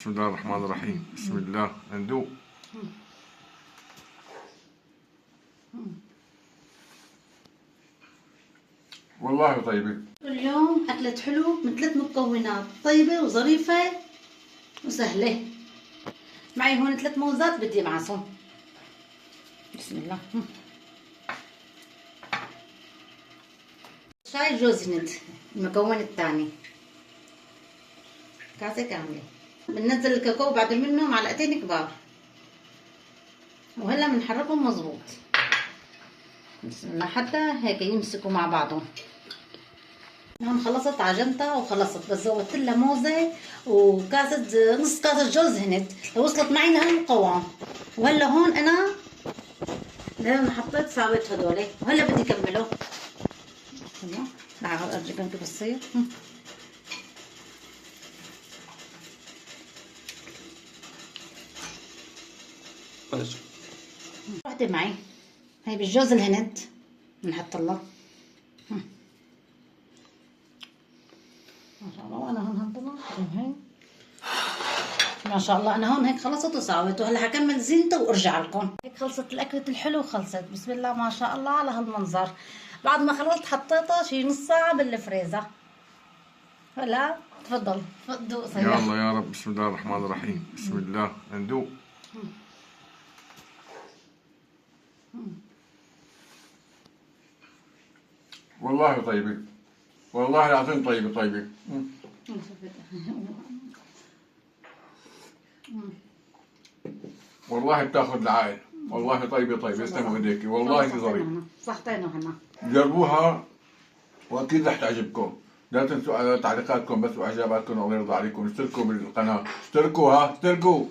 بسم الله الرحمن الرحيم. بسم الله ندوق. والله طيبة. اليوم أكلة حلو من 3 مكونات طيبة وظريفة وسهلة. معي هون 3 موزات بدي أمعصهم. بسم الله. شاي جوز هند المكون الثاني، كاسة كاملة. بننزل الكاكاو بعد منه معلقتين كبار، وهلا بنحركهم مظبوط. بسم الله حتى هيك يمسكوا مع بعضهم. هون خلصت عجنتها وخلصت، بس زودت لها موزه وكاسه نص كاسه جوز هند وصلت معي لهالقوام. وهلا هون انا لما حطيت ساويت هدول، وهلا بدي كمله. تمام، تعالوا ارجيكم كيف بصير. وحده معي هي بالجوز الهند بنحط لها. ما شاء الله. وانا هون هنطلع هيك ما شاء الله. انا هون هيك خلصت وساويت، وهلا حكمل زينته وارجع لكم. هيك خلصت الاكلة الحلو، خلصت. بسم الله ما شاء الله على هالمنظر. بعد ما خلصت حطيتها شي نص ساعة بالفريزر. هلا تفضل دوق يا صيح. الله يا رب. بسم الله الرحمن الرحيم. بسم الله ندوق. والله طيبة. والله العظيم طيبة. والله بتاخذ العقل. والله طيبة. يسلموا ايديكي. والله ظريف. صحتين وهنا. جربوها واكيد رح تعجبكم. لا تنسوا تعليقاتكم بس واعجاباتكم، الله يرضى عليكم. اشتركوا بالقناة. اشتركوا.